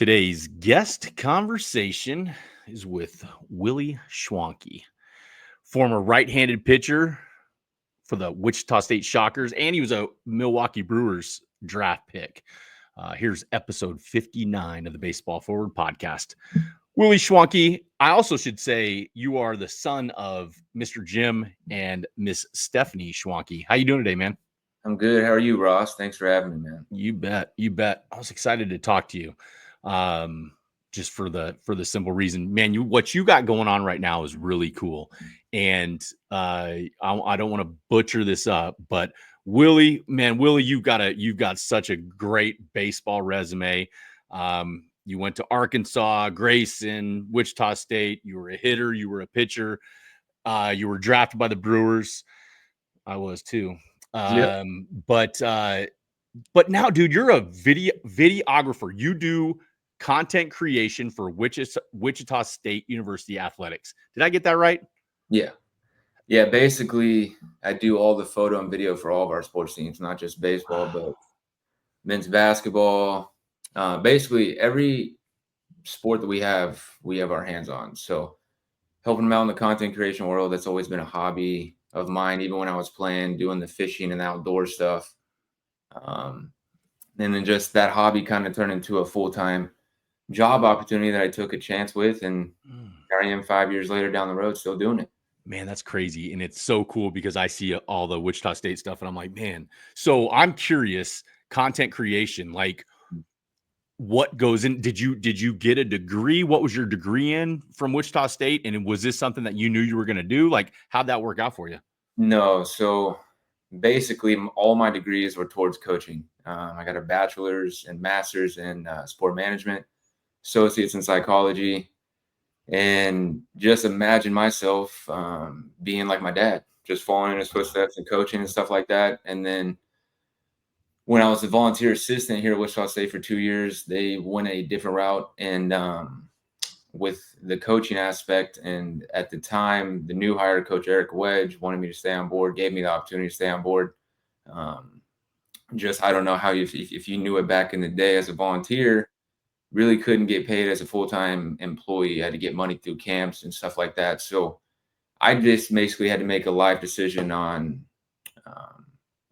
Today's guest conversation is with Willie Schwanke, former right-handed pitcher for the Wichita State Shockers, and he was a Milwaukee Brewers draft pick. Here's episode 59 of the Baseball Forward podcast. Willie Schwanke, I also should say you are the son of Mr. Jim and Miss Stephanie Schwanke. How you doing today, man? I'm good. How are you, Ross? Thanks for having me, man. You bet. You bet. I was excited to talk to you. Just for the simple reason, man, what you got going on right now is really cool. And I don't want to butcher this up, but Willie, you've got such a great baseball resume. You went to Arkansas, Grayson, Wichita State. You were a hitter, you were a pitcher. You were drafted by the Brewers. I was too. Yep. But now, dude, you're a videographer. You do content creation for Wichita State University Athletics. Did I get that right? Yeah. Basically, I do all the photo and video for all of our sports teams, not just baseball, but men's basketball. Basically, every sport that we have our hands on. So helping them out in the content creation world, that's always been a hobby of mine, even when I was playing, doing the fishing and outdoor stuff. And then just that hobby kind of turned into a full-time job opportunity that I took a chance with. And here I am 5 years later down the road, still doing it. Man, that's crazy. And it's so cool because I see all the Wichita State stuff and I'm like, man, so I'm curious, content creation, like what goes in? Did you get a degree? What was your degree in from Wichita State? And was this something that you knew you were going to do? Like, how'd that work out for you? No. So basically all my degrees were towards coaching. I got a bachelor's and master's in sport management, associates in psychology, and just imagine myself being like my dad, just following in his footsteps and coaching and stuff like that. And then when I was a volunteer assistant here at Wichita State for 2 years, they went a different route and with the coaching aspect. And at the time, the new hire, Coach Eric Wedge, wanted me to stay on board, gave me the opportunity to stay on board. I don't know how if you knew it back in the day as a volunteer, really couldn't get paid as a full-time employee. I had to get money through camps and stuff like that. So I just basically had to make a life decision on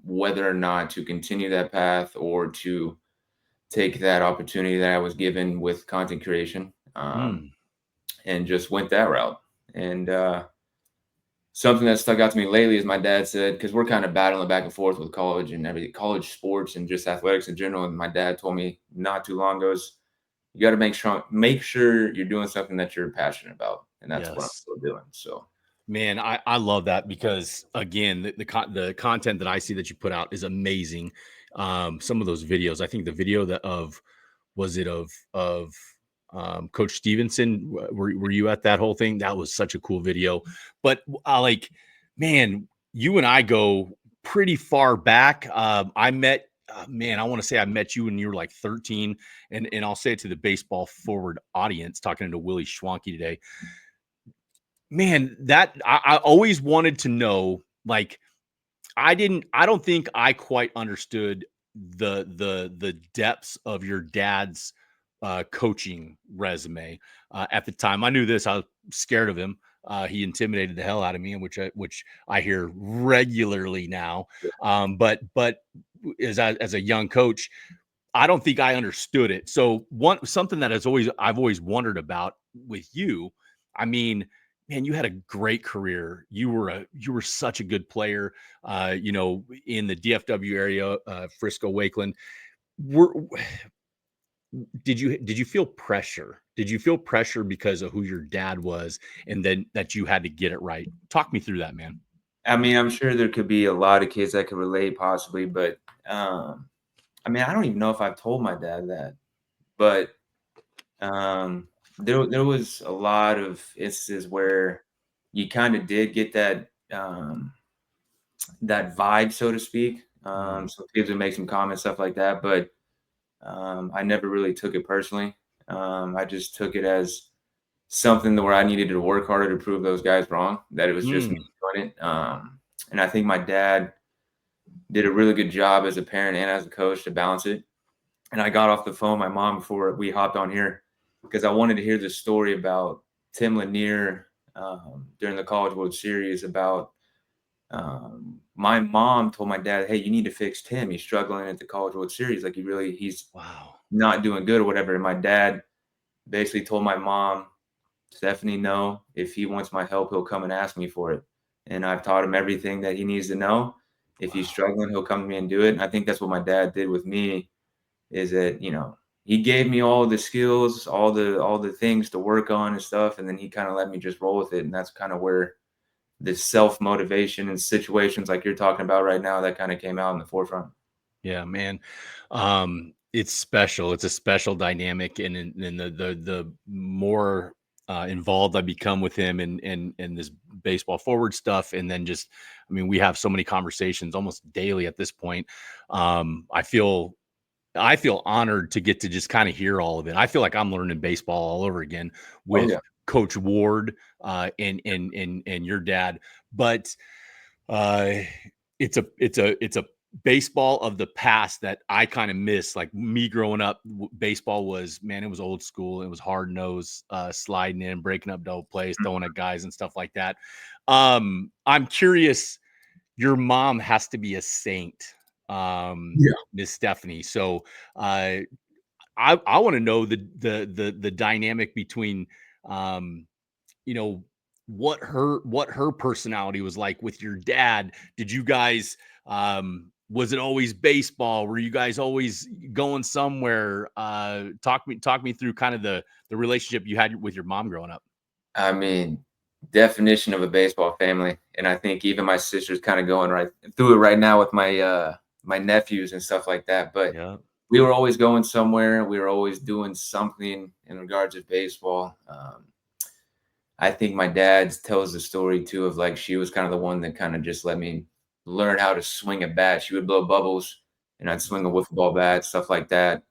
whether or not to continue that path or to take that opportunity that I was given with content creation and just went that route. And something that stuck out to me lately is my dad said, because we're kind of battling back and forth with college and everything, college sports and just athletics in general. And my dad told me not too long ago, you got to make sure you're doing something that you're passionate about. And that's what I'm still doing. So, man, I love that because again, the content that I see that you put out is amazing. Some of those videos, I think the video of Coach Stevenson, were you at that whole thing? That was such a cool video. But man, you and I go pretty far back. I met I want to say I met you when you were like 13, and I'll say it to the Baseball Forward audience, talking to Willie Schwanke today. Man, that I always wanted to know, like, I don't think I quite understood the depths of your dad's coaching resume at the time. I knew this. I was scared of him. He intimidated the hell out of me, which I hear regularly now. But as a young coach, I don't think I understood it. So something that I've always wondered about with you. I mean, man, you had a great career. You were such a good player. In the DFW area, Frisco, Wakeland. Did you feel pressure? Did you feel pressure because of who your dad was, and then that you had to get it right? Talk me through that, man. I mean, I'm sure there could be a lot of kids that could relate, possibly, but I don't even know if I've told my dad that, but there was a lot of instances where you kind of did get that that vibe, so to speak. Some kids would make some comments, stuff like that, but I never really took it personally. I just took it as something where I needed to work harder to prove those guys wrong, that it was just me doing it. And I think my dad did a really good job as a parent and as a coach to balance it. And I got off the phone with my mom before we hopped on here because I wanted to hear the story about Tim Lanier during the College World Series about my mom told my dad, hey, you need to fix Tim. He's struggling at the College World Series. Like he's Wow. not doing good or whatever. And my dad basically told my mom, Stephanie, no, if he wants my help, he'll come and ask me for it. And I've taught him everything that he needs to know. If he's struggling, he'll come to me and do it. And I think that's what my dad did with me is that, he gave me all the skills, all the things to work on and stuff. And then he kind of let me just roll with it. And that's kind of where this self-motivation and situations like you're talking about right now, that kind of came out in the forefront. Yeah, man. It's special. It's a special dynamic, and the more involved I become with him and this baseball forward stuff, and then just, I mean, we have so many conversations almost daily at this point. I feel honored to get to just kind of hear all of it. I feel like I'm learning baseball all over again with Coach Ward and your dad, but it's a baseball of the past that I kind of miss. Like me growing up, baseball was, man, it was old school. It was hard nose, sliding in, breaking up double plays, throwing at guys and stuff like that. I'm curious, your mom has to be a saint, Miss Stephanie. So I want to know the dynamic between what her personality was like with your dad. Did you guys was it always baseball? Were you guys always going somewhere? Talk me through kind of the relationship you had with your mom growing up. I mean, definition of a baseball family. And I think even my sister's kind of going right through it right now with my nephews and stuff like that. But Yeah. we were always going somewhere. We were always doing something in regards to baseball. I think my dad tells the story too of like she was kind of the one that kind of just let me learn how to swing a bat. She would blow bubbles and I'd swing a wiffle ball bat, stuff like that.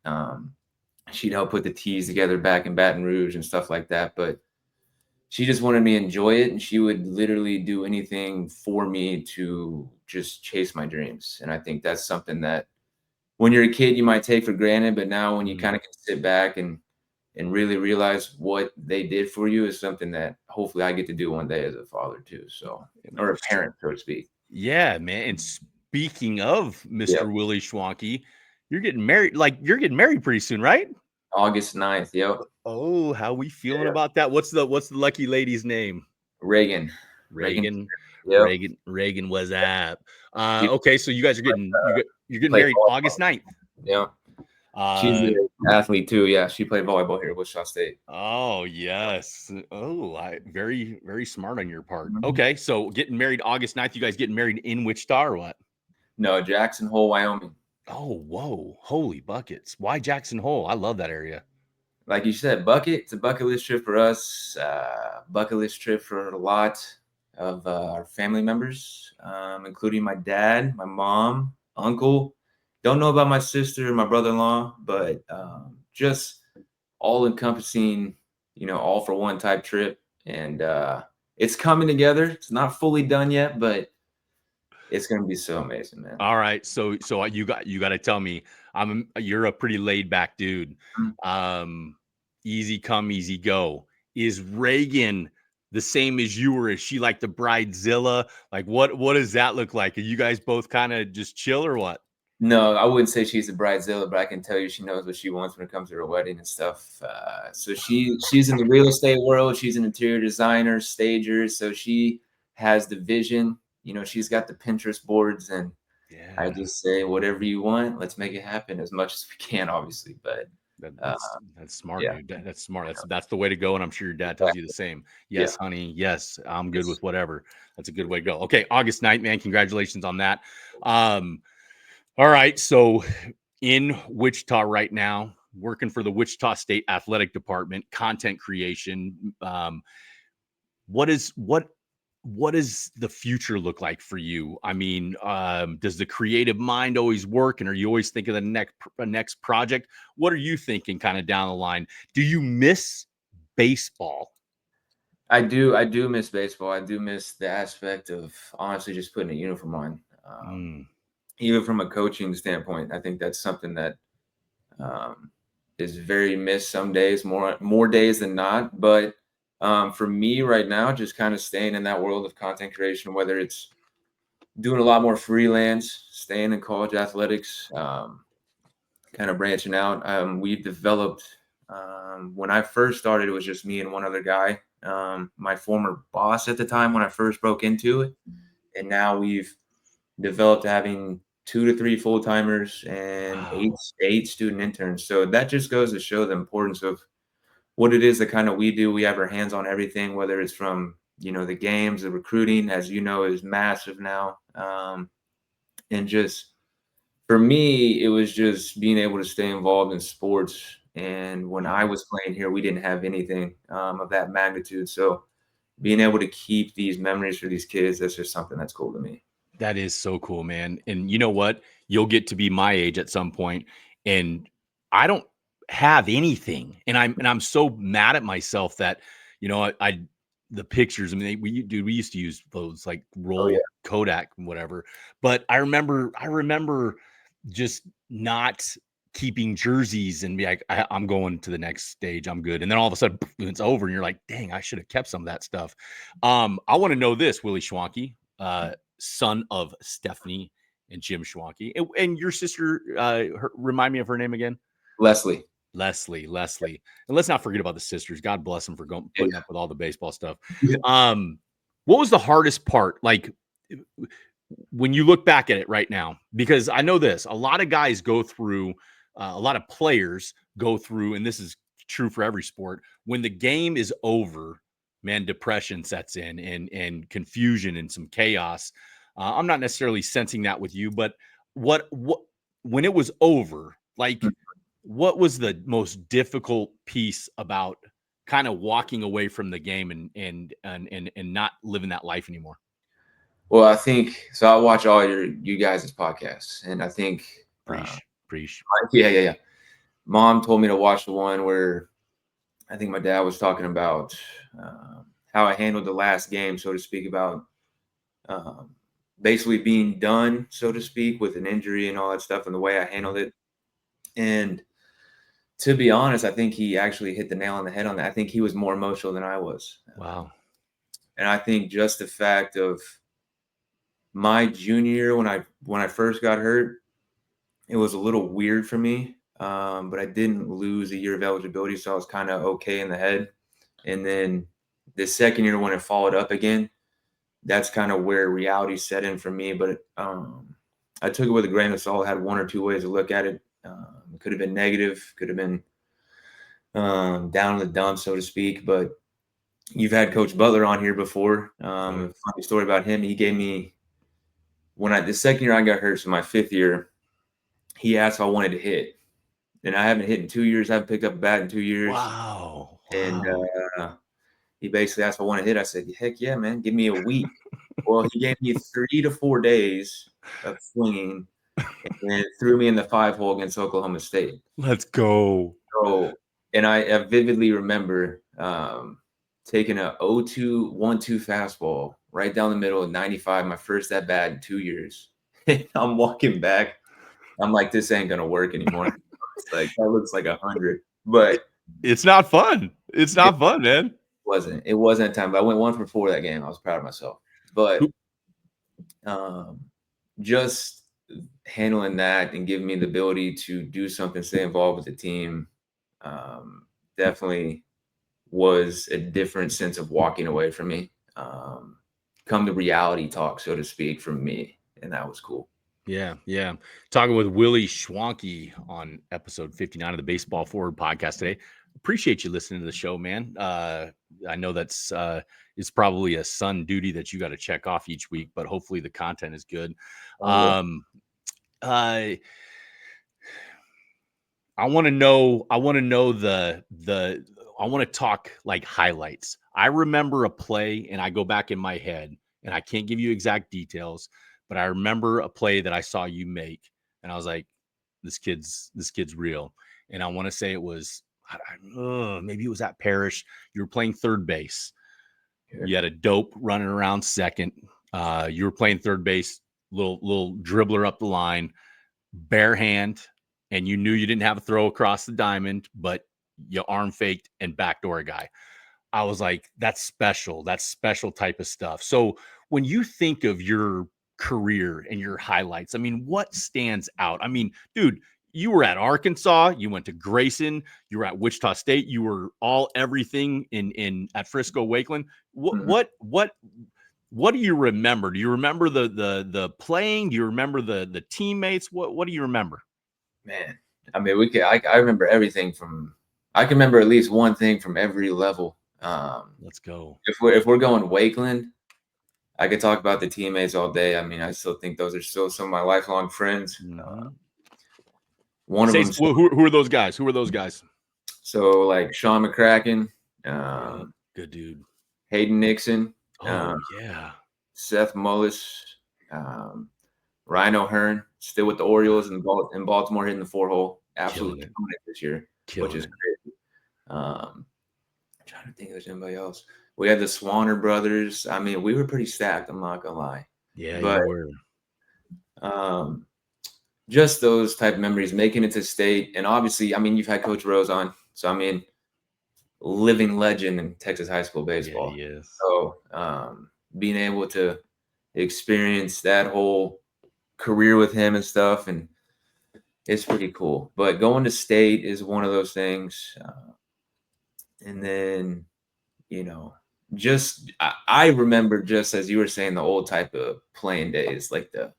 She'd help put the tees together back in Baton Rouge and stuff like that. But she just wanted me to enjoy it, and she would literally do anything for me to just chase my dreams. And I think that's something that when you're a kid you might take for granted, but now when you kind of can sit back and really realize what they did for you is something that hopefully I get to do one day as a father too. So, or a parent, so to speak. Yeah, man. And speaking of Mr. Willie Schwanke, you're getting married. Like you're getting married pretty soon, right? August 9th. Yep. Oh, how we feeling about that? What's the lucky lady's name? Reagan. Reagan. Yep. Reagan was up. Okay, so you guys are getting you're getting married August 9th. Yeah. She's an athlete too. Yeah, she played volleyball here at Wichita State. Oh yes. Oh, very, very smart on your part. Okay, so getting married August 9th. You guys getting married in Wichita or what? No, Jackson Hole, Wyoming. Oh, whoa. Holy buckets. Why Jackson Hole? I love that area. Like you said, it's a bucket list trip for us. Bucket list trip for a lot of our family members, including my dad, my mom, uncle. Don't know about my sister, my brother-in-law, but just all encompassing, all for one type trip. And it's coming together. It's not fully done yet, but it's going to be so amazing, man. All right. So you got to tell me, you're a pretty laid back dude. Easy come, easy go. Is Reagan the same as you, or is she like the bridezilla? Like what does that look like? Are you guys both kind of just chill or what? No, I wouldn't say she's a bridezilla, but I can tell you she knows what she wants when it comes to her wedding and stuff. So she's in the real estate world. She's an interior designer, stager. So she has the vision. She's got the Pinterest boards, and I just say, whatever you want, let's make it happen as much as we can, obviously. But that's smart, dude. That's smart. That's the way to go. And I'm sure your dad tells you the same. Yes, honey. Yes, I'm good with whatever. That's a good way to go. Okay, August 9th, man. Congratulations on that. All right. So in Wichita right now, working for the Wichita State Athletic Department, content creation. What does the future look like for you? I mean, does the creative mind always work? And are you always thinking of the next project? What are you thinking kind of down the line? Do you miss baseball? I do miss baseball. I do miss the aspect of honestly just putting a uniform on. Even from a coaching standpoint, I think that's something that is very missed some days, more days than not. But for me right now, just kind of staying in that world of content creation, whether it's doing a lot more freelance, staying in college athletics, kind of branching out. We've developed, when I first started, it was just me and one other guy, my former boss at the time when I first broke into it. And now we've developed having 2 to 3 full-timers and eight student interns. So that just goes to show the importance of what it is that kind of we do. We have our hands on everything, whether it's from, the games, the recruiting, as you know, is massive now. And just for me, it was just being able to stay involved in sports. And when I was playing here, we didn't have anything of that magnitude. So being able to keep these memories for these kids, that's just something that's cool to me. That is so cool, man. And you know what? You'll get to be my age at some point, and I don't have anything. And I'm so mad at myself that, I the pictures. I mean, we used to use those like roll Kodak and whatever. But I remember just not keeping jerseys and be like, I'm going to the next stage. I'm good. And then all of a sudden it's over, and you're like, dang, I should have kept some of that stuff. I want to know this, Willie Schwanke, son of Stephanie and Jim Schwanke, and your sister. Remind me of her name again. Leslie. And let's not forget about the sisters. God bless them for putting up with all the baseball stuff. Yeah. What was the hardest part? Like when you look back at it right now, because I know this, a lot of guys go through, a lot of players go through, and this is true for every sport. When the game is over, man, depression sets in and confusion and some chaos. I'm not necessarily sensing that with you, but what when it was over, like what was the most difficult piece about kind of walking away from the game and not living that life anymore? Well, I think so. I watch all you guys' podcasts, and I think preach. Yeah. Mom told me to watch the one where I think my dad was talking about how I handled the last game, so to speak, about basically being done, so to speak, with an injury and all that stuff, and the way I handled it. And to be honest, I think he actually hit the nail on the head on that. I think he was more emotional than I was. Wow. And I think just the fact of my junior year when I first got hurt, it was a little weird for me. But I didn't lose a year of eligibility, so I was kind of okay in the head. And then the second year when it followed up again, that's kind of where reality set in for me. But I took it with a grain of salt. I had one or two ways to look at it. It could have been negative, could have been down in the dumps, so to speak. But you've had Coach Butler on here before. Funny story about him. He gave me, the second year I got hurt, so my fifth year, he asked if I wanted to hit. And I haven't hit in 2 years. I haven't picked up a bat in 2 years. Wow. And he basically asked if I want to hit. I said, heck yeah, man. Give me a week. Well, he gave me 3 to 4 days of swinging and threw me in the 5-hole against Oklahoma State. Let's go. So, and I vividly remember taking a 0-2, 1-2 fastball right down the middle at 95, my first at bat in 2 years. I'm walking back. I'm like, this ain't going to work anymore. It's like, that looks like 100. But it's not fun. It's not fun, man. It wasn't time, but I went 1 for 4 that game. I was proud of myself. But just handling that and giving me the ability to do something, stay involved with the team, definitely was a different sense of walking away from me. Come to reality talk, so to speak, from me. And that was cool. Yeah. Talking with Willie Schwanke on episode 59 of the Baseball Forward podcast today. Appreciate you listening to the show, man. I know that's it's probably a son duty that you got to check off each week, but hopefully the content is good. I want to know I want to talk like highlights. I remember a play, and I go back in my head, and I can't give you exact details, but I remember a play that I saw you make, and I was like, this kid's real. And I want to say it was, maybe it was at Parrish. You were playing third base. You had a dope running around second. You were playing third base, little dribbler up the line, bare hand, and you knew you didn't have a throw across the diamond, but you arm faked and backdoor a guy. I was like, that's special. That's special type of stuff. So when you think of your career and your highlights, I mean, what stands out? I mean, dude, you were at Arkansas, you went to Grayson, you were at Wichita State, you were all everything in at Frisco, Wakeland. What do you remember? Do you remember the playing? Do you remember the teammates? What do you remember? Man, I mean, I remember everything I can remember at least one thing from every level. Let's go. If we're going Wakeland, I could talk about the teammates all day. I mean, I still think those are still some of my lifelong friends. One of them. Who are those guys? Who are those guys? So like Sean McCracken, good dude. Hayden Nixon. Yeah. Seth Mullis, Ryan O'Hearn, still with the Orioles in Baltimore, hitting the 4-hole. Absolutely killing it this year, which is crazy. I'm trying to think if there's anybody else. We had the Swanner brothers. I mean, we were pretty stacked, I'm not gonna lie. Yeah, but you were. Just those type of memories, making it to state. And obviously, I mean, you've had Coach Rose on. So I mean, living legend in Texas high school baseball. Yeah, he is. So being able to experience that whole career with him and stuff, and it's pretty cool. But going to state is one of those things. And then, you know, just I remember, just as you were saying, the old type of playing days, like the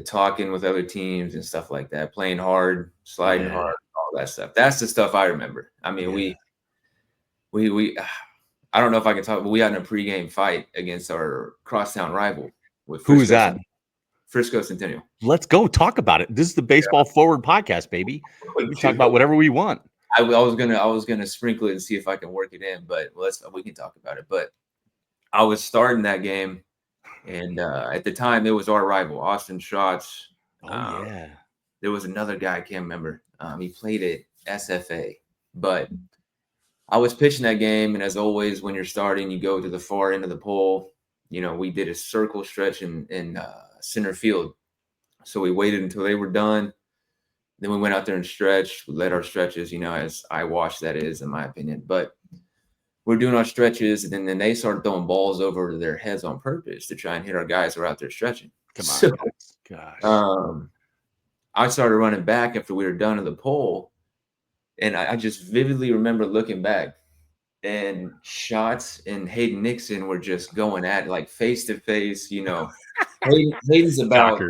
talking with other teams and stuff like that, playing hard, sliding hard, all that stuff. That's the stuff I remember. I mean, we I don't know if I can talk, but we had a pregame fight against our crosstown rival. With Who is that? Frisco Centennial. Let's go talk about it. This is the Baseball Forward podcast, baby. We talk about whatever we want. I was gonna sprinkle it and see if I can work it in, but we can talk about it. But I was starting that game, and at the time it was our rival, Austin Schatz. There was another guy, I can't remember. He played at SFA, but I was pitching that game, and as always, when you're starting, you go to the far end of the pole. You know, we did a circle stretch in center field. So we waited until they were done. Then we went out there and stretched. We led our stretches, you know, as I watched, that is, in my opinion. But we're doing our stretches, and then they started throwing balls over their heads on purpose to try and hit our guys who were out there stretching. Come on, gosh. I started running back after we were done at the pole, and I just vividly remember looking back, and Schatz and Hayden Nixon were just going at it, like face to face. You know, Hayden's about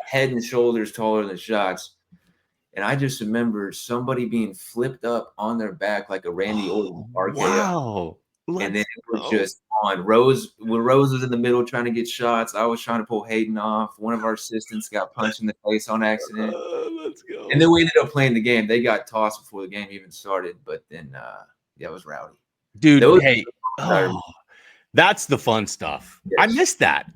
head and shoulders taller than Schatz. And I just remember somebody being flipped up on their back like a Randy Orton RKO. Wow. And then it was just on. Rose was in the middle trying to get shots. I was trying to pull Hayden off. One of our assistants got punched in the face on accident. Let's go. And then we ended up playing the game. They got tossed before the game even started. But then, it was rowdy. Dude, that's the fun stuff. Yes. I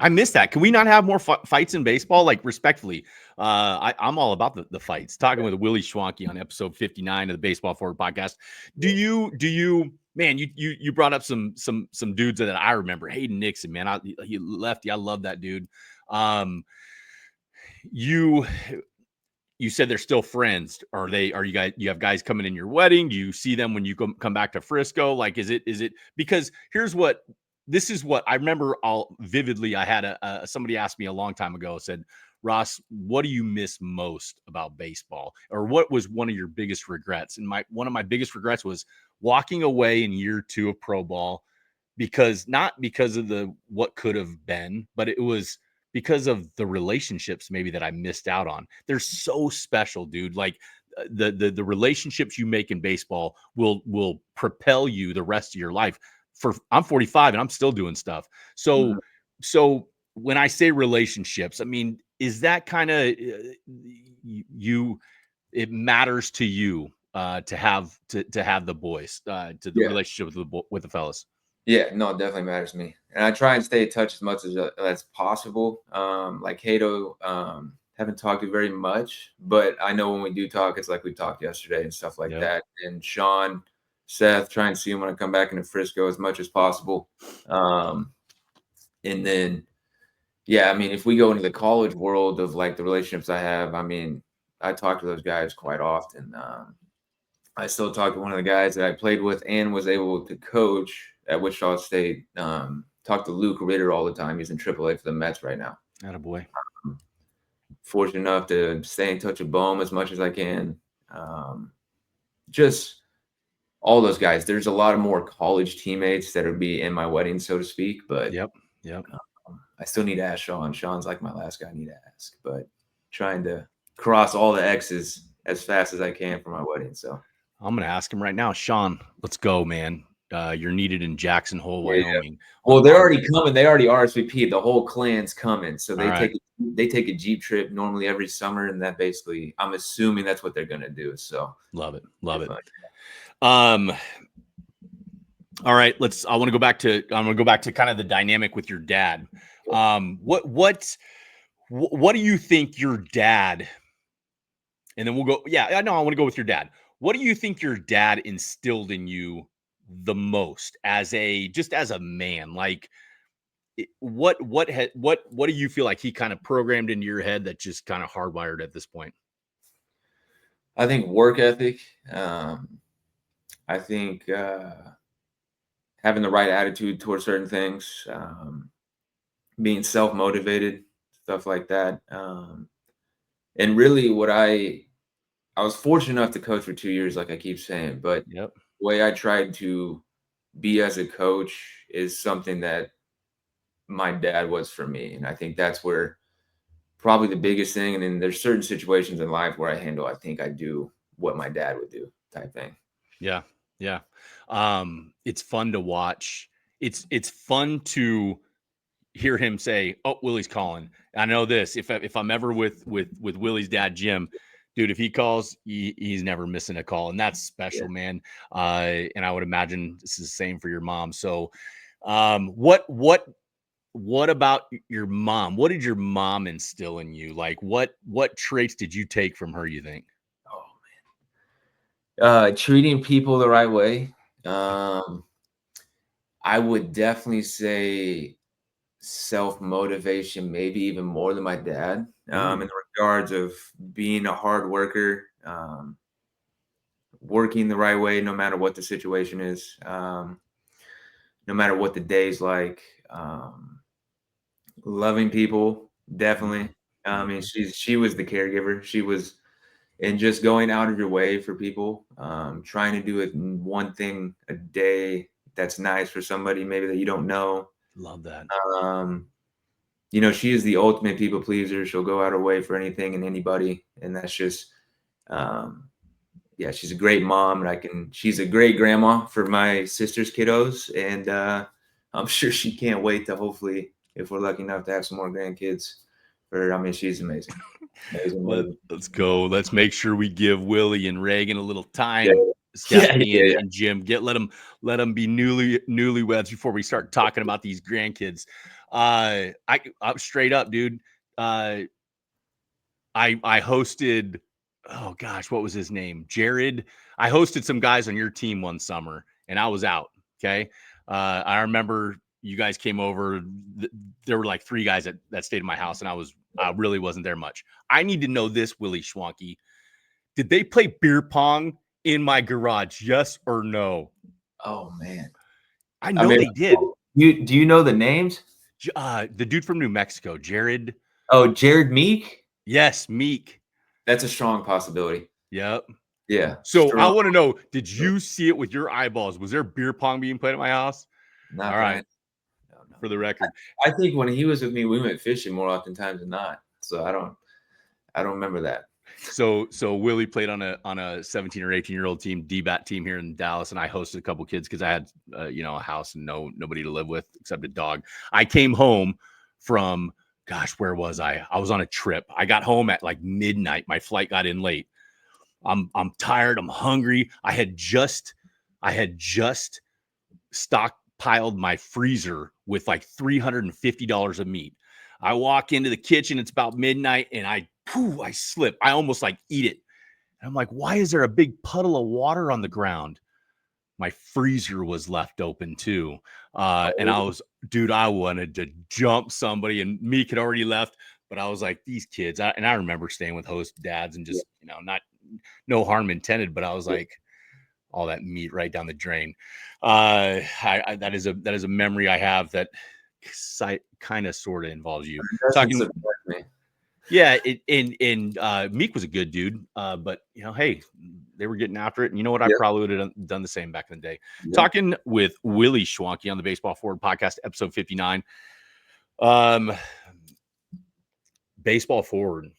missed that. Can we not have more fights in baseball? Like, respectfully, I'm all about the fights. Talking with Willie Schwanke on episode 59 of the Baseball Forward podcast. Do you, man, you brought up some dudes that I remember. Hayden Nixon, man, he lefty. I love that dude. You said they're still friends. Are you have guys coming in your wedding? Do you see them when you come back to Frisco? Like, is it because this is what I remember all vividly. I had somebody asked me a long time ago, said, Ross, what do you miss most about baseball? Or what was one of your biggest regrets? And one of my biggest regrets was walking away in year 2 of pro ball, not because of what could have been, but it was because of the relationships maybe that I missed out on. They're so special, dude. Like the relationships you make in baseball will propel you the rest of your life. I'm 45 and I'm still doing stuff. So when I say relationships, I mean, is that kind of it matters to you to have the boys, to the relationship with the fellas? Yeah, no, it definitely matters to me. And I try and stay in touch as much as possible. Like Hato, haven't talked to very much, but I know when we do talk, it's like we talked yesterday and stuff like that. And Sean, Seth, try and see him when I come back into Frisco as much as possible. And then, I mean, if we go into the college world of like the relationships I have, I mean, I talk to those guys quite often. I still talk to one of the guys that I played with and was able to coach at Wichita State. Talk to Luke Ritter all the time. He's in AAA for the Mets right now. Attaboy. Fortunate enough to stay in touch with Bohm as much as I can. Just all those guys. There's a lot of more college teammates that would be in my wedding, so to speak. But Yep. I still need to ask Sean. Sean's like my last guy I need to ask. But trying to cross all the X's as fast as I can for my wedding. So I'm going to ask him right now. Sean, let's go, man. You're needed in Jackson Hole, Wyoming. Yeah. Well, they're already coming. They already RSVP'd. The whole clan's coming. So they take a Jeep trip normally every summer, and that basically, I'm assuming that's what they're gonna do. So love it. All right, I want to go back to kind of the dynamic with your dad. What do you think your dad, and then we'll go, I want to go with your dad. What do you think your dad instilled in you the most as a man? Like, what do you feel like he kind of programmed into your head that just kind of hardwired at this point? I think work ethic. I think having the right attitude towards certain things, being self-motivated, stuff like that. And really what I was fortunate enough to coach for 2 years, like I keep saying, but Yep. the way I tried to be as a coach is something that my dad was for me. And I think that's where probably the biggest thing. And then there's certain situations in life where I think I do what my dad would do type thing. Yeah. It's fun to watch. It's fun to hear him say, "Oh, Willie's calling." I know this. If I'm ever with Willie's dad, Jim, dude, if he calls, he's never missing a call, and that's special, man. And I would imagine this is the same for your mom. So, what about your mom? What did your mom instill in you? Like, what traits did you take from her, you think? Oh man, treating people the right way. I would definitely say self-motivation, maybe even more than my dad, in regards of being a hard worker, working the right way, no matter what the situation is, no matter what the day's like, loving people, definitely. I mean, she was the caregiver. She was, and just going out of your way for people, trying to do it one thing a day that's nice for somebody maybe that you don't know. Love that. She is the ultimate people pleaser. She'll go out her way for anything and anybody. And that's just, she's a great mom, and she's a great grandma for my sister's kiddos. And I'm sure she can't wait to, hopefully, if we're lucky enough to have some more grandkids. She's amazing. Let's go. Let's make sure we give Willie and Reagan a little time. Yeah. Stephanie and Jim, let them be newlyweds before we start talking about these grandkids. I straight up, dude. I hosted, oh gosh, what was his name? Jared. I hosted some guys on your team one summer, and I was out. Okay. I remember you guys came over. There were like 3 guys that stayed in my house, and I really wasn't there much. I need to know this, Willie Schwanke. Did they play beer pong in my garage? Yes or no? Oh man, I know they did. Do you know the names? The dude from New Mexico, Jared. Oh, Jared Meek. Yes, Meek. That's a strong possibility. Yep. Yeah. So strong. I want to know: did you see it with your eyeballs? Was there beer pong being played at my house? Not all right. No. For the record, I think when he was with me, we went fishing more oftentimes than not. So I don't remember that. So Willie played on a 17 or 18-year-old team, DBAT team here in Dallas, and I hosted a couple kids because I had a house and nobody to live with except a dog. I came home from, gosh, where was I? I was on a trip. I got home at like midnight. My flight got in late. I'm tired. I'm hungry. I had just stockpiled my freezer with like $350 of meat. I walk into the kitchen. It's about midnight, and I slip. I almost like eat it. And I'm like, why is there a big puddle of water on the ground? My freezer was left open too. And I wanted to jump somebody, and Meek had already left. But I was like, these kids, and I remember staying with host dads and just, no harm intended, but I was like, all that meat right down the drain. That is a memory I have that kind of sort of involves you talking. Yeah, Meek was a good dude, but hey, they were getting after it, and you know what? I probably would have done the same back in the day. Talking with Willie Schwanke on the Baseball Forward Podcast, episode 59. Baseball Forward.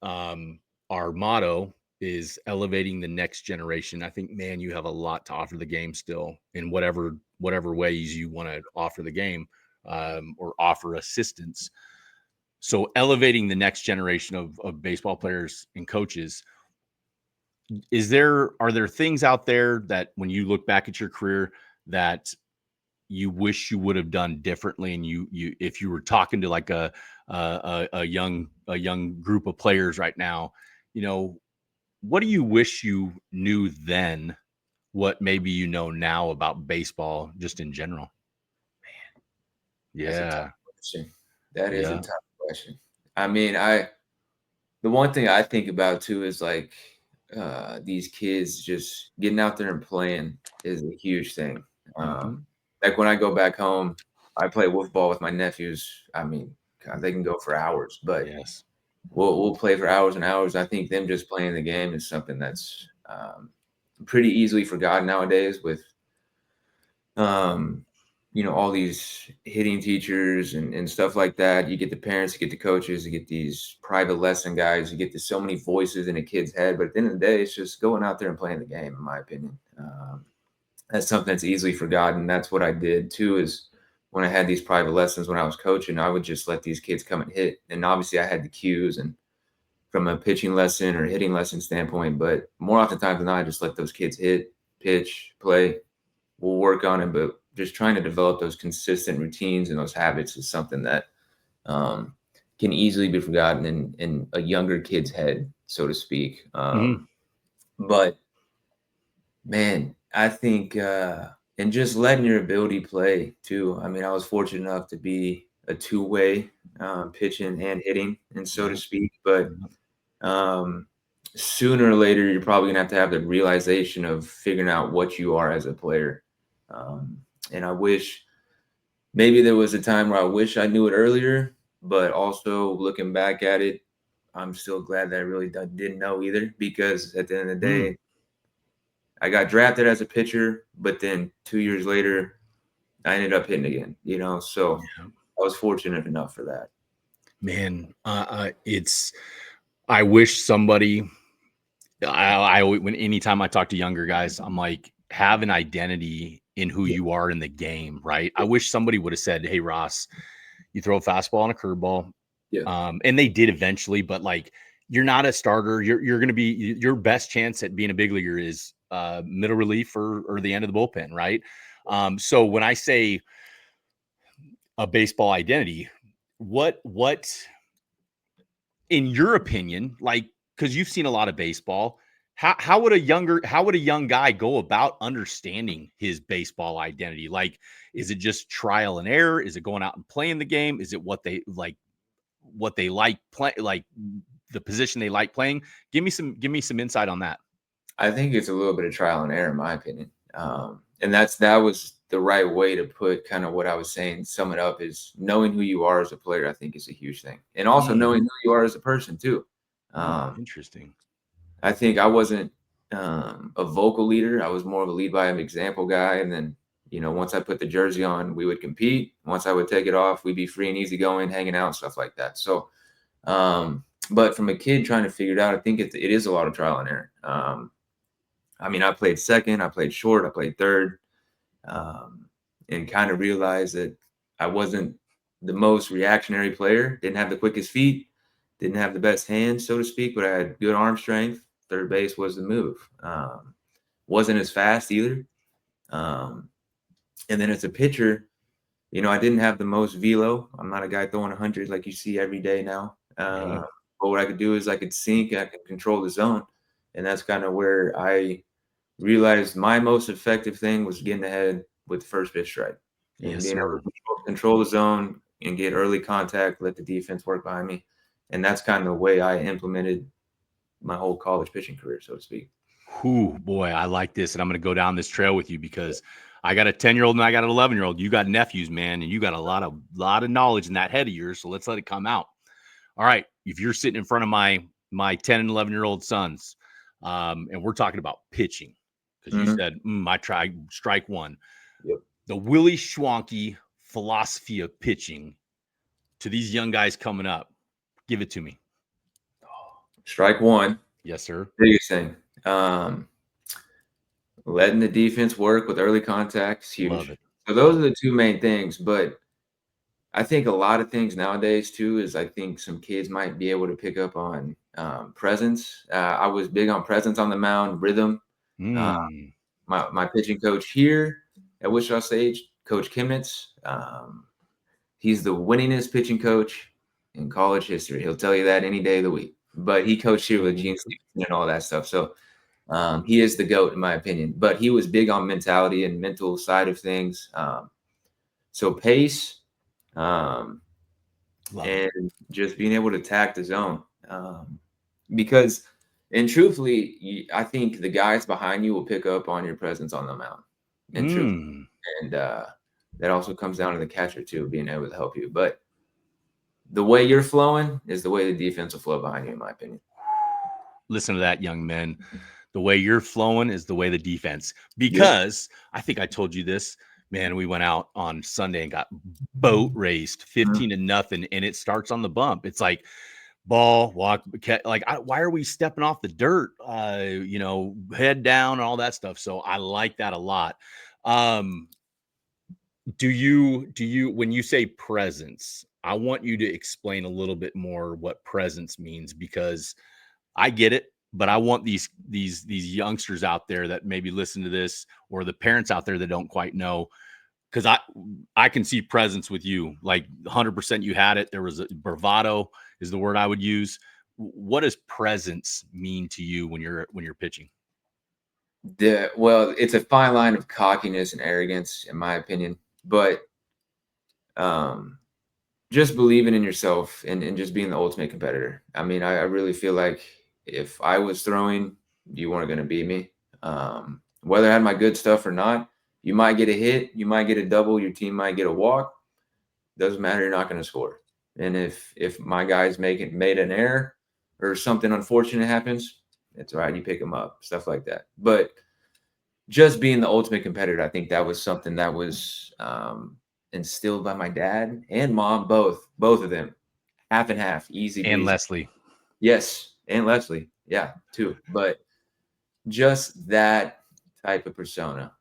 Our motto is elevating the next generation. I think, man, you have a lot to offer the game still in whatever ways you want to offer the game, or offer assistance. So elevating the next generation of baseball players and coaches. Are there things out there that when you look back at your career that you wish you would have done differently? And you if you were talking to like a young group of players right now, what do you wish you knew then? What maybe you know now about baseball just in general? Man, yeah, that is a tough question. I mean, the one thing I think about too is like these kids just getting out there and playing is a huge thing. Like when I go back home, I play wolf ball with my nephews. I mean, God, they can go for hours, but we'll play for hours and hours. I think them just playing the game is something that's pretty easily forgotten nowadays with all these hitting teachers and stuff like that. You get the parents, you get the coaches, you get these private lesson guys, you get so many voices in a kid's head. But at the end of the day, it's just going out there and playing the game, in my opinion. That's something that's easily forgotten. That's what I did too, is when I had these private lessons when I was coaching, I would just let these kids come and hit. And obviously I had the cues and from a pitching lesson or hitting lesson standpoint, but more often times than not, I just let those kids hit, pitch, play. We'll work on it, but just trying to develop those consistent routines and those habits is something that can easily be forgotten in a younger kid's head, so to speak. But man, I think and just letting your ability play too. I mean, I was fortunate enough to be a two-way pitching and hitting, and so to speak. But sooner or later, you're probably gonna have the realization of figuring out what you are as a player. And I wish maybe there was a time where I wish I knew it earlier, but also looking back at it, I'm still glad that I really didn't know either, because at the end of the day, I got drafted as a pitcher, but then 2 years later, I ended up hitting again, so I was fortunate enough for that. Man, I wish somebody, anytime I talk to younger guys, I'm like, have an identity in who you are in the game, right? I wish somebody would have said, hey, Ross, you throw a fastball and a curveball. And they did eventually, but like, you're not a starter. You're going to be, your best chance at being a big leaguer is middle relief or the end of the bullpen, right? So when I say a baseball identity, what in your opinion, like, because you've seen a lot of baseball, how would a young guy go about understanding his baseball identity? Like, is it just trial and error? Is it going out and playing the game? Is it what they like play, like the position they like playing? Give me some insight on that. I think it's a little bit of trial and error, in my opinion. And that was the right way to put kind of what I was saying, sum it up, is knowing who you are as a player, I think, is a huge thing. And also knowing who you are as a person too. Interesting. I think I wasn't a vocal leader. I was more of a lead by example guy. And then, once I put the jersey on, we would compete. Once I would take it off, we'd be free and easy going, hanging out, stuff like that. So, but from a kid trying to figure it out, I think it is a lot of trial and error. I mean, I played second, I played short, I played third, and kind of realized that I wasn't the most reactionary player, didn't have the quickest feet, didn't have the best hands, so to speak, but I had good arm strength. Third base was the move. Wasn't as fast either. And then as a pitcher, I didn't have the most velo. I'm not a guy throwing 100 like you see every day now. But what I could do is I could sink, I could control the zone. And that's kind of where I realized my most effective thing was getting ahead with the first pitch strike. And being able to control the zone and get early contact, let the defense work behind me. And that's kind of the way I implemented my whole college pitching career, so to speak. Whew, boy, I like this. And I'm going to go down this trail with you because I got a 10-year-old and I got an 11-year-old. You got nephews, man, and you got a lot of knowledge in that head of yours. So let's let it come out. All right. If you're sitting in front of my 10 and 11-year-old sons, and we're talking about pitching, because you said, I tried strike one. Yep. The Willie Schwanke philosophy of pitching to these young guys coming up. Give it to me. Strike one. Yes, sir. Biggest thing. Letting the defense work with early contact is huge. Love it. So those are the two main things. But I think a lot of things nowadays too is I think some kids might be able to pick up on presence. I was big on presence on the mound, rhythm. My pitching coach here at Wichita State, Coach Kimnitz, he's the winningest pitching coach in college history. He'll tell you that any day of the week. But he coached here with Gene Stevenson and all that stuff. So he is the GOAT in my opinion. But he was big on mentality and mental side of things. So pace and just being able to attack the zone. Because, and truthfully, I think the guys behind you will pick up on your presence on the mound. And that also comes down to the catcher too, being able to help you. But the way you're flowing is the way the defense will flow behind you, in my opinion. Listen to that, young men. The way you're flowing is the way the defense. Because I think I told you this, man. We went out on Sunday and got boat raced 15-0, and it starts on the bump. It's like ball, walk, why are we stepping off the dirt? Head down and all that stuff. So I like that a lot. Do you when you say presence, I want you to explain a little bit more what presence means, because I get it, but I want these youngsters out there that maybe listen to this, or the parents out there that don't quite know, because I can see presence with you, like 100%. You had it. There was a bravado is the word I would use. What does presence mean to you when you're pitching? Well, it's a fine line of cockiness and arrogance, in my opinion, but just believing in yourself and just being the ultimate competitor. I mean, I really feel like if I was throwing, you weren't going to beat me. Whether I had my good stuff or not, you might get a hit, you might get a double, your team might get a walk. Doesn't matter, you're not going to score. And if my guys made an error or something unfortunate happens, it's all right, you pick them up, stuff like that. But just being the ultimate competitor, I think that was something that was instilled by my dad and mom, both of them, half and half, easy. And breezy. Leslie. Yes, and Leslie. Yeah, too. But just that type of persona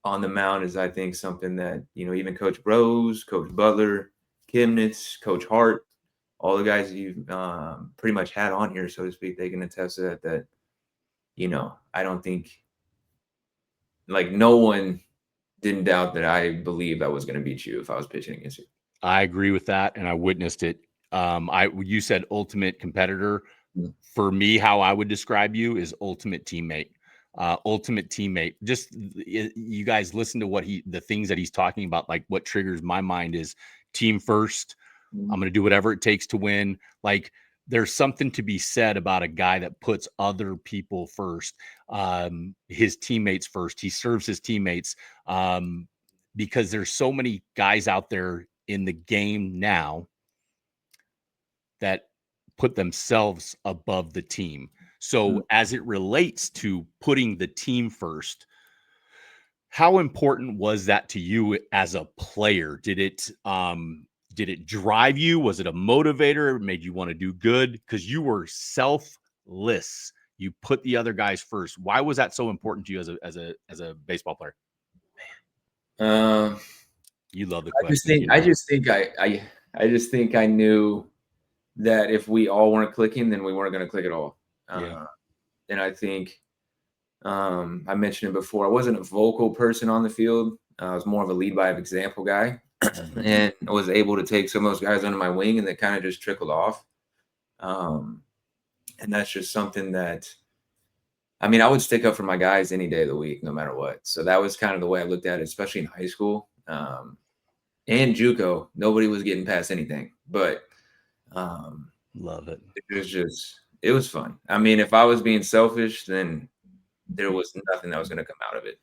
on the mound is, I think, something that, even Coach Rose, Coach Butler, Kimnitz, Coach Hart, all the guys you've pretty much had on here, so to speak, they can attest to that, I don't think, no one didn't doubt that I believed I was going to beat you if I was pitching against you. I agree with that, and I witnessed it. You said ultimate competitor. For me, how I would describe you is ultimate teammate. Ultimate teammate. Just you guys listen to the things that he's talking about. Like, what triggers my mind is team first. I'm going to do whatever it takes to win. Like, there's something to be said about a guy that puts other people first, his teammates first. He serves his teammates, because there's so many guys out there in the game now that put themselves above the team. So as it relates to putting the team first, how important was that to you as a player? Did it drive you? Was it a motivator? It made you want to do good? Because you were selfless. You put the other guys first. Why was that so important to you as a baseball player? You love the question. I just think I knew that if we all weren't clicking, then we weren't going to click at all. And I think I mentioned it before. I wasn't a vocal person on the field. I was more of a lead by example guy. And I was able to take some of those guys under my wing, and they kind of just trickled off. And that's just something that, I mean, I would stick up for my guys any day of the week, no matter what. So that was kind of the way I looked at it, especially in high school. And JUCO, nobody was getting past anything. But Love it. It was fun. I mean, if I was being selfish, then there was nothing that was going to come out of it.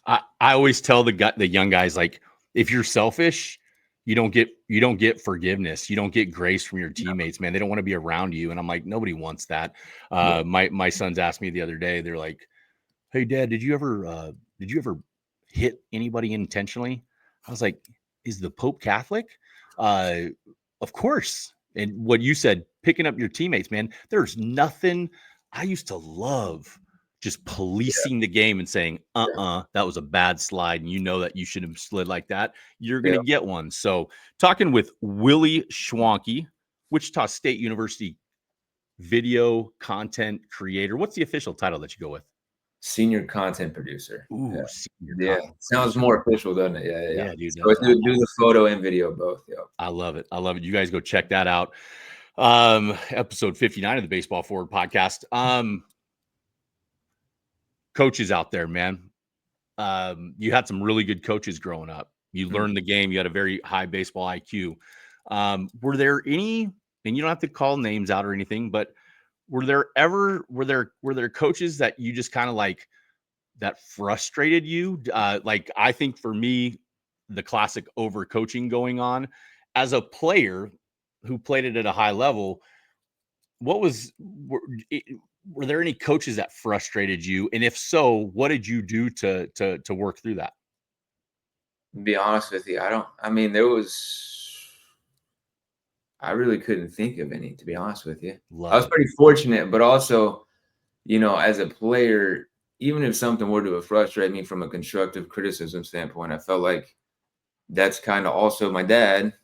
I always tell the young guys, like, if you're selfish, you don't get forgiveness. You don't get grace from your teammates, man. They don't want to be around you. And I'm like, nobody wants that. My sons asked me the other day, they're like, "Hey, Dad, did you ever hit anybody intentionally?" I was like, "Is the Pope Catholic?" Of course. And what you said, picking up your teammates, man, there's nothing. I used to love just policing the game and saying, that was a bad slide. And you know that you shouldn't have slid like that. You're going to get one. So talking with Willie Schwanke, Wichita State University video content creator. What's the official title that you go with? Senior content producer. Ooh, sounds more official, doesn't it? Yeah, dude. So do the photo and video both. Yeah, I love it. You guys go check that out. Episode 59 of the Baseball Forward podcast. Coaches out there, man. You had some really good coaches growing up. You learned the game. You had a very high baseball IQ. Were there any, and you don't have to call names out or anything, but were there coaches that you just kind of like that frustrated you? Like, I think for me, the classic overcoaching going on as a player who played it at a high level. Were there any coaches that frustrated you? And if so, what did you do to work through that? To be honest with you, I really couldn't think of any, to be honest with you. I was pretty fortunate, but also, as a player, even if something were to frustrate me from a constructive criticism standpoint, I felt like that's kind of also my dad,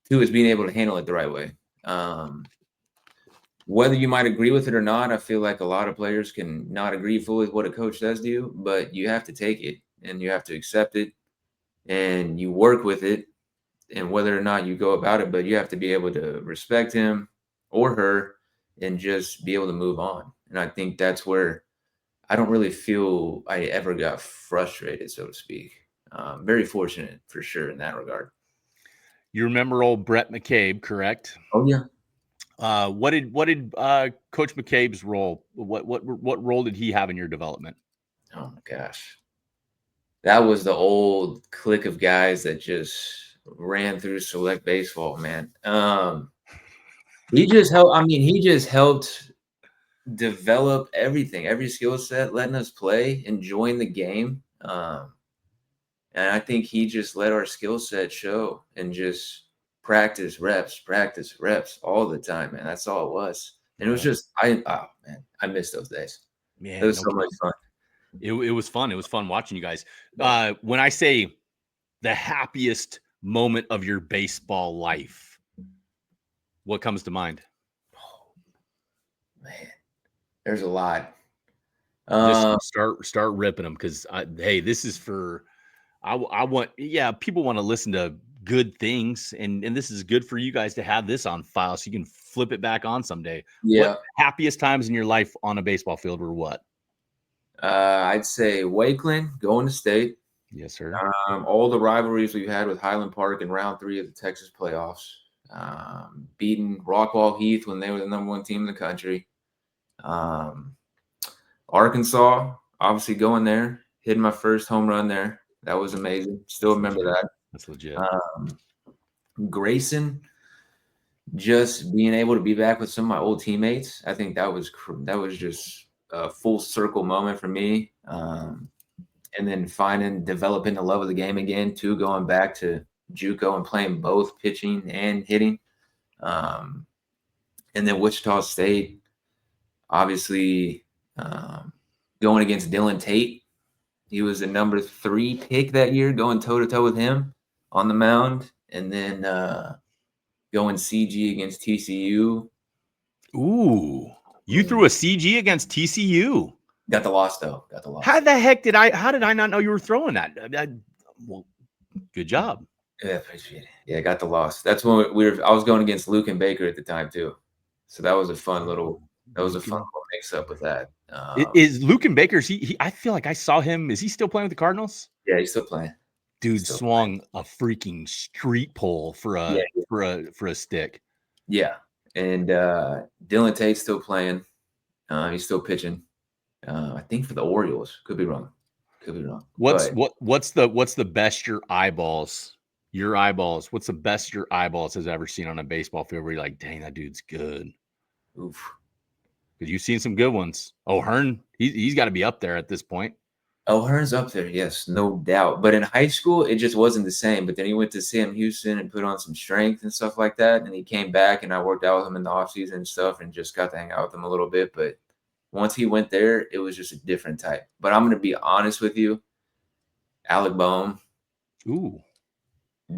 too, is being able to handle it the right way. Whether you might agree with it or not, I feel like a lot of players can not agree fully with what a coach does to you, but you have to take it and you have to accept it and you work with it, and whether or not you go about it, but you have to be able to respect him or her and just be able to move on. And I think that's where I don't really feel I ever got frustrated, so to speak. Very fortunate for sure in that regard. You remember old Brett McCabe, correct? Oh yeah. What did Coach McCabe's role? What role did he have in your development? Oh my gosh, that was the old clique of guys that just ran through select baseball, man. He just helped develop everything, every skill set, letting us play, enjoying the game. And I think he just let our skill set show and just practice reps all the time, man. That's all it was. And it was just, I miss those days. Man, it was so much fun. It was fun. It was fun watching you guys. When I say the happiest moment of your baseball life, what comes to mind? Oh, man, there's a lot. Just start ripping them, because hey, this is for I want people want to listen to good things, and this is good for you guys to have this on file so you can flip it back on someday. Yeah. What happiest times in your life on a baseball field were what? I'd say Wakeland, going to state. Yes, sir. All the rivalries we had with Highland Park in round 3 of the Texas playoffs. Beating Rockwall Heath when they were the #1 team in the country. Arkansas, obviously going there, hitting my first home run there. That was amazing. Still remember that. That's legit. Grayson, just being able to be back with some of my old teammates. I think that was just a full circle moment for me. And then developing the love of the game again, too, going back to JUCO and playing both pitching and hitting. And then Wichita State, obviously going against Dylan Tate. He was the number 3 pick that year, going toe-to-toe with him on the mound. And then going CG against TCU. Ooh, you threw a CG against TCU. Got the loss, though. How the heck did I not know you were throwing that? Well, good job. Yeah, appreciate it. Yeah, got the loss. That's when I was going against Luke and Baker at the time too. So that was a fun little mix up with that. Is Luke and Baker, I feel like I saw him. Is he still playing with the Cardinals? Yeah, he's still playing. Dude swung a freaking street pole for a stick. Yeah. And Dylan Tate's still playing. He's still pitching. I think for the Orioles. Could be wrong. What's But the best your eyeballs? What's the best your eyeballs has ever seen on a baseball field where you're like, dang, that dude's good? oof. Because you've seen some good ones. Oh, Hearn, he's got to be up there at this point. Oh, Hearn's up there, yes, no doubt. But in high school, it just wasn't the same. But then he went to Sam Houston and put on some strength and stuff like that. And he came back, and I worked out with him in the offseason and stuff and just got to hang out with him a little bit. But once he went there, it was just a different type. But I'm going to be honest with you, Alec Boehm, Ooh,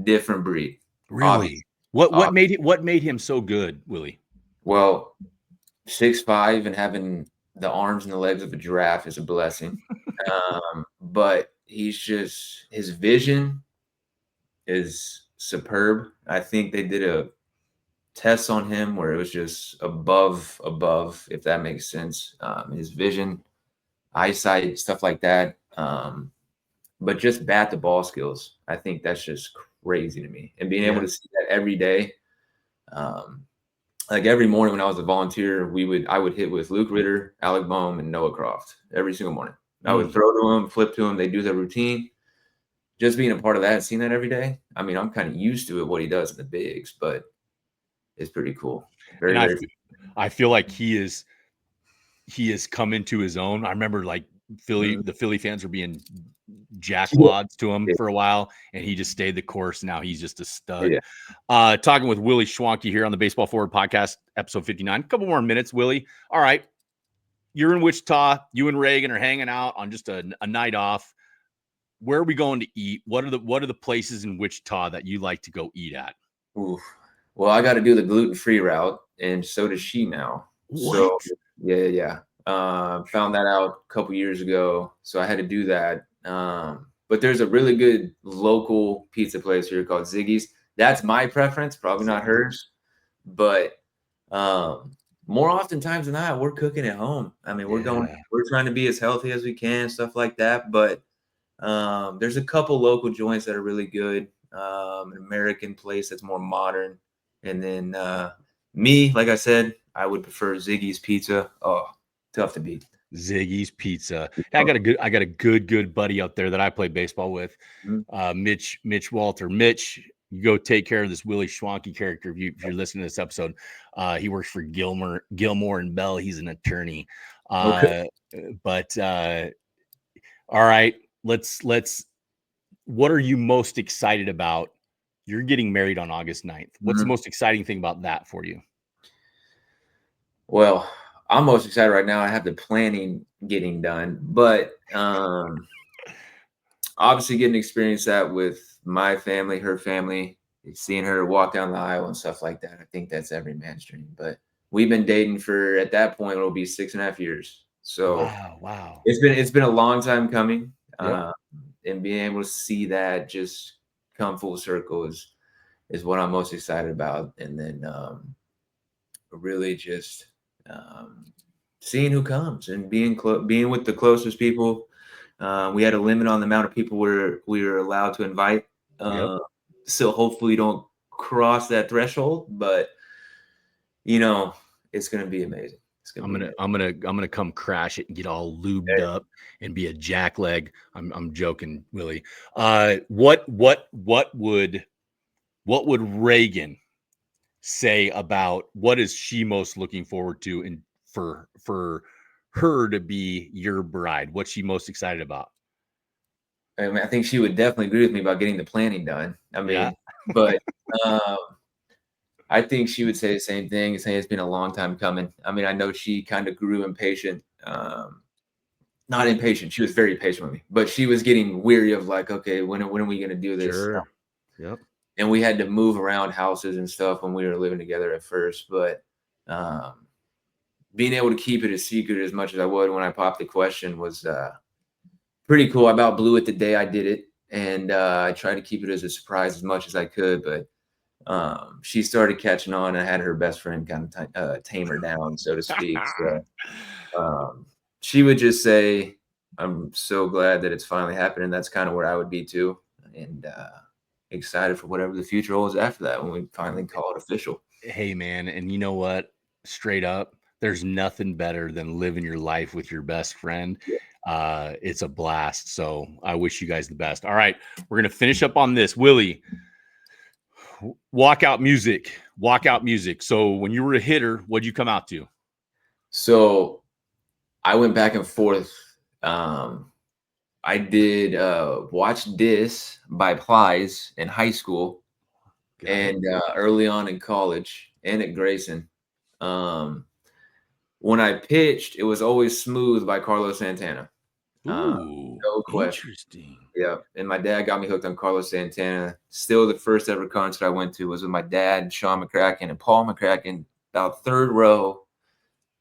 different breed. really? What made him so good, Willie? Well, 6'5" and having the arms and the legs of a giraffe is a blessing. But he's just, his vision is superb. I think they did a test on him where it was just above, if that makes sense. His vision, eyesight, stuff like that. But just bat to ball skills, I think that's just crazy to me. And being able to see that every day. Like every morning when I was a volunteer, I would hit with Luke Ritter, Alec Boehm, and Noah Croft every single morning. I would throw to them, flip to them. They do their routine. Just being a part of that, seeing that every day. I mean, I'm kind of used to it, what he does in the bigs, but it's pretty cool. I feel like he has come into his own. I remember like the Philly fans were being jackwads to him for a while, and he just stayed the course. Now he's just a stud. Yeah. Talking with Willie Schwanke here on the Baseball Forward Podcast, episode 59. A couple more minutes, Willie. All right. You're in Wichita. You and Reagan are hanging out on just a night off. Where are we going to eat? What are the places in Wichita that you like to go eat at? Oof. Well, I got to do the gluten-free route, and so does she now. What? So yeah. Found that out a couple years ago, so I had to do that. But there's a really good local pizza place here called Ziggy's. That's my preference, probably not hers. But more oftentimes than not, we're cooking at home. I mean, we're trying to be as healthy as we can, stuff like that. But there's a couple local joints that are really good. An American place that's more modern. And then me, like I said, I would prefer Ziggy's Pizza. Oh, tough to beat. Ziggy's Pizza. I got a good buddy out there that I play baseball with. Mitch Walter. Mitch, you go take care of this Willie Schwanke character if you're listening to this episode. He works for Gilmore and Bell. He's an attorney. Okay. But all right, let's what are you most excited about? You're getting married on August 9th. What's the most exciting thing about that for you? Well, I'm most excited right now. I have the planning getting done, but obviously getting to experience that with my family, her family, seeing her walk down the aisle and stuff like that. I think that's every man's dream. But we've been dating for, at that point, it'll be 6.5 years. So wow. It's been a long time coming. Yep. And being able to see that just come full circle is what I'm most excited about. And then really just seeing who comes and being with the closest people. We had a limit on the amount of people we were allowed to invite. So hopefully don't cross that threshold, but it's going to be amazing. I'm gonna come crash it and get all lubed up and be a jackleg. I'm joking, Willie. What would Reagan say about what is she most looking forward to and for her to be your bride? What's she most excited about? I mean, I think she would definitely agree with me about getting the planning done. I mean, but I think she would say the same thing, saying it's been a long time coming. I mean, I know she kind of grew impatient. Not impatient. She was very patient with me, but she was getting weary of like, okay, when are we going to do this? Sure. Yep. And we had to move around houses and stuff when we were living together at first, but being able to keep it a secret as much as I would when I popped the question was pretty cool. I about blew it the day I did it, and I tried to keep it as a surprise as much as I could, but she started catching on. I had her best friend kind of tame her down, so to speak. So she would just say, I'm so glad that it's finally happening. That's kind of where I would be too. And excited for whatever the future holds after that when we finally call it official. Hey, man, and you know what? Straight up, there's nothing better than living your life with your best friend. Yeah. It's a blast. So I wish you guys the best. All right, we're gonna finish up on this, Willie. Walkout music, walkout music. So when you were a hitter, what'd you come out to? So I went back and forth. I did Watch This by Plies in high school and early on in college and at Grayson. When I pitched, it was always Smooth by Carlos Santana. Ooh, No question. interesting. Yeah. And my dad got me hooked on Carlos Santana. Still, the first ever concert I went to was with my dad, Sean McCracken, and Paul McCracken, about third row,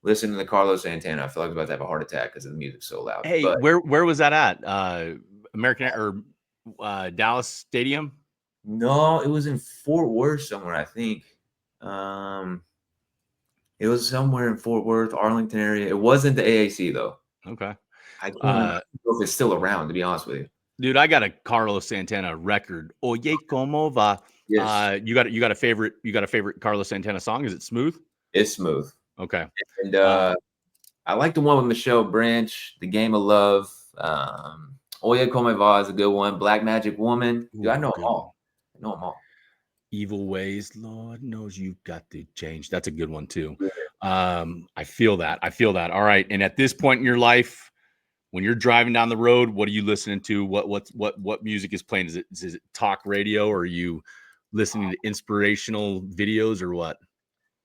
listening to the Carlos Santana. I feel like I was about to have a heart attack because the music's so loud. Hey, But where was that at? American or Dallas Stadium? no, it was in Fort Worth somewhere, I think. It was somewhere in Fort Worth, Arlington area. It wasn't the AAC though. Okay. I can't remember if it's still around, to be honest with you. Dude, I got a Carlos Santana record. Oye, como va? Yes. You got a favorite Carlos Santana song? Is it Smooth? It's Smooth. Okay. And I like the one with Michelle Branch, The Game of Love. Oye Come Va is a good one. Black Magic Woman. Dude, I know them all. I know them all. Evil Ways, Lord knows you've got to change. That's a good one too. I feel that. All right. And at this point in your life, when you're driving down the road, what are you listening to? What music is playing? Is it talk radio, or are you listening to inspirational videos, or what?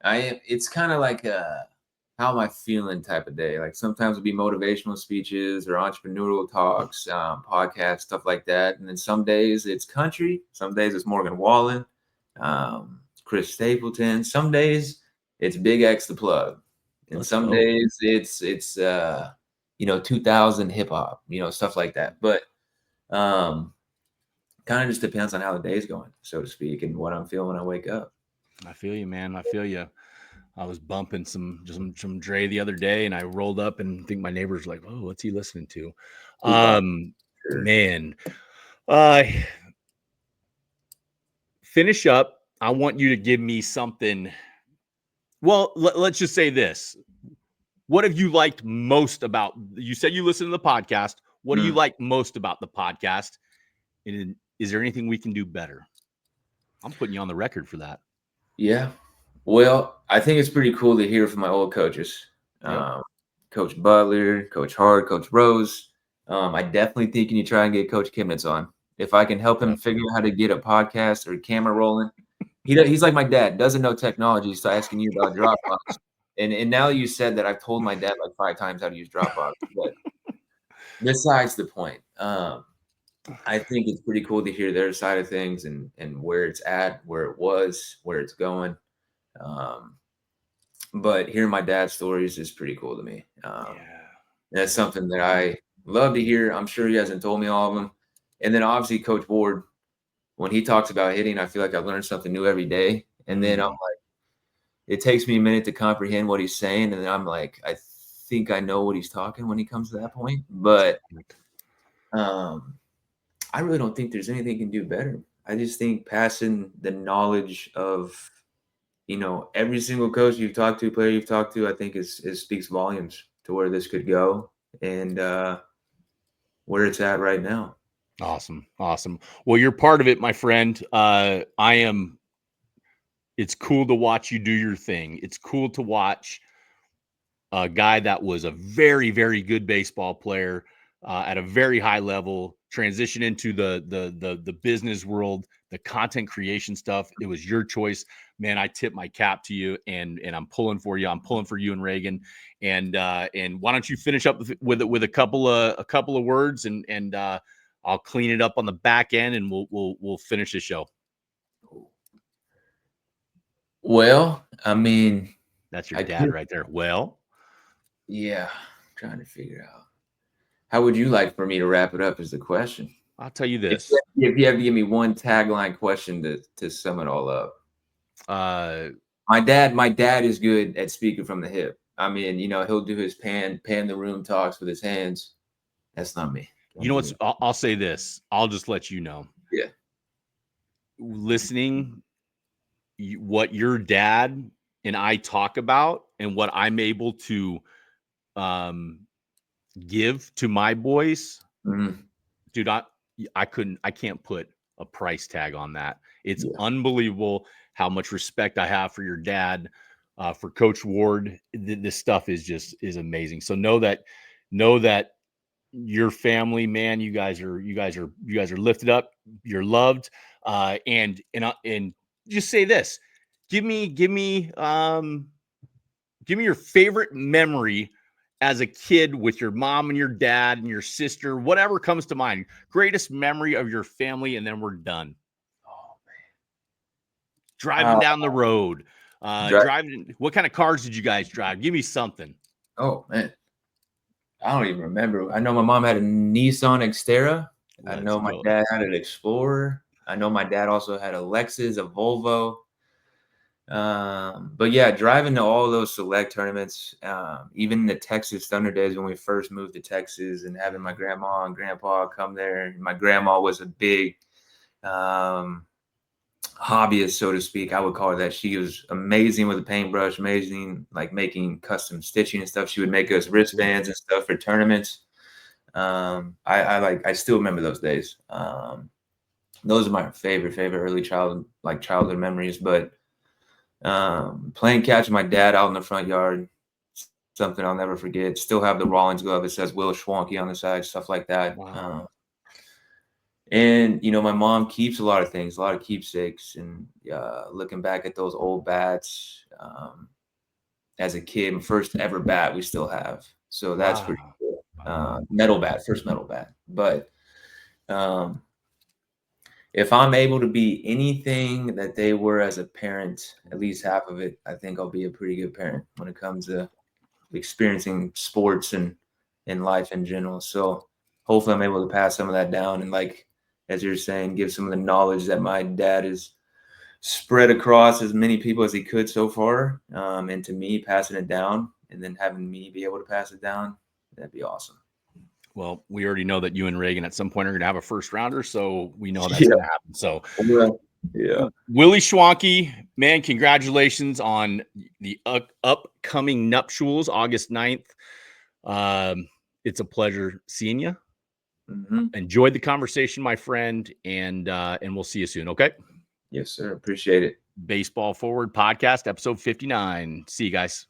It's kind of like how am I feeling type of day. Like sometimes it'll be motivational speeches or entrepreneurial talks, podcasts, stuff like that. And then some days it's country. Some days it's Morgan Wallen, Chris Stapleton. Some days it's Big X the Plug. And some days it's 2000 hip hop, stuff like that. But kind of just depends on how the day's going, so to speak, and what I'm feeling when I wake up. I feel you, man. I feel you. I was bumping some Dre the other day, and I rolled up and I think my neighbors were like, "Oh, what's he listening to?" Man, finish up. I want you to give me something. Well, let's just say this. What have you liked most about? You said you listen to the podcast. What do you like most about the podcast? And is there anything we can do better? I'm putting you on the record for that. Yeah. Well, I think it's pretty cool to hear from my old coaches. Yep. Coach Butler, Coach Hart, Coach Rose. I definitely think you need to try and get Coach Kimnitz on. If I can help him figure out how to get a podcast or a camera rolling. He's like my dad, doesn't know technology, so asking you about Dropbox. And now you said that, I've told my dad like 5 times how to use Dropbox. But besides the point, I think it's pretty cool to hear their side of things and where it's at, where it was, where it's going. But hearing my dad's stories is pretty cool to me. That's something that I love to hear. I'm sure he hasn't told me all of them. And then obviously Coach Ward, when he talks about hitting, I feel like I've learned something new every day. And then I'm like, it takes me a minute to comprehend what he's saying. And then I'm like, I think I know what he's talking when he comes to that point. But I really don't think there's anything you can do better. I just think passing the knowledge of, every single coach you've talked to, player you've talked to, I think it speaks volumes to where this could go and where it's at right now. Awesome. Well, you're part of it, my friend. It's cool to watch you do your thing. It's cool to watch a guy that was a very, very good baseball player at a very high level transition into the business world, the content creation stuff. It was your choice, man. I tip my cap to you, and I'm pulling for you. I'm pulling for you and Reagan. And why don't you finish up with a couple of words, and I'll clean it up on the back end, and we'll finish the show. Well, I mean, that's your dad right there. Well, yeah, I'm trying to figure out. How would you like for me to wrap it up is the question. I'll tell you this. If you have to give me one tagline question to sum it all up. My dad is good at speaking from the hip. I mean, he'll do his pan the room talks with his hands. That's not me. You know what's? I'll say this. I'll just let you know. Yeah. Listening, what your dad and I talk about and what I'm able to give to my boys, dude, I can't put a price tag on that. It's unbelievable how much respect I have for your dad, for Coach Ward. This stuff is amazing. So know that your family, man, you guys are lifted up, you're loved. And just say this, give me your favorite memory as a kid with your mom and your dad and your sister, whatever comes to mind. Greatest memory of your family, and then we're done. Oh man, driving down the road, driving. What kind of cars did you guys drive? Give me something. Oh man, I don't even remember. I know my mom had a Nissan Xterra. I know my dad had an Explorer. I know my dad also had a Lexus, a Volvo. But yeah, driving to all those select tournaments, even the Texas Thunder days when we first moved to Texas, and having my grandma and grandpa come there. My grandma was a big hobbyist, so to speak. I would call her that. She was amazing with a paintbrush, amazing like making custom stitching and stuff. She would make us wristbands and stuff for tournaments. I still remember those days. Those are my favorite early childhood memories. But playing catch with my dad out in the front yard, something I'll never forget. Still have the Rawlings glove. It says Willie Schwanke on the side, stuff like that. Wow. And my mom keeps a lot of things, a lot of keepsakes. And looking back at those old bats, as a kid, my first ever bat we still have. So that's pretty cool. First metal bat. But if I'm able to be anything that they were as a parent, at least half of it, I think I'll be a pretty good parent when it comes to experiencing sports and in life in general. So hopefully I'm able to pass some of that down. And like, as you're saying, give some of the knowledge that my dad has spread across as many people as he could so far. And to me, passing it down and then having me be able to pass it down, that'd be awesome. Well, we already know that you and Reagan at some point are going to have a first rounder, so we know that's going to happen. So, Willie Schwanke, man, congratulations on the upcoming nuptials, August 9th. It's a pleasure seeing you. Enjoyed the conversation, my friend, and we'll see you soon. Okay. Yes, sir. Appreciate it. Baseball Forward Podcast, episode 59. See you guys.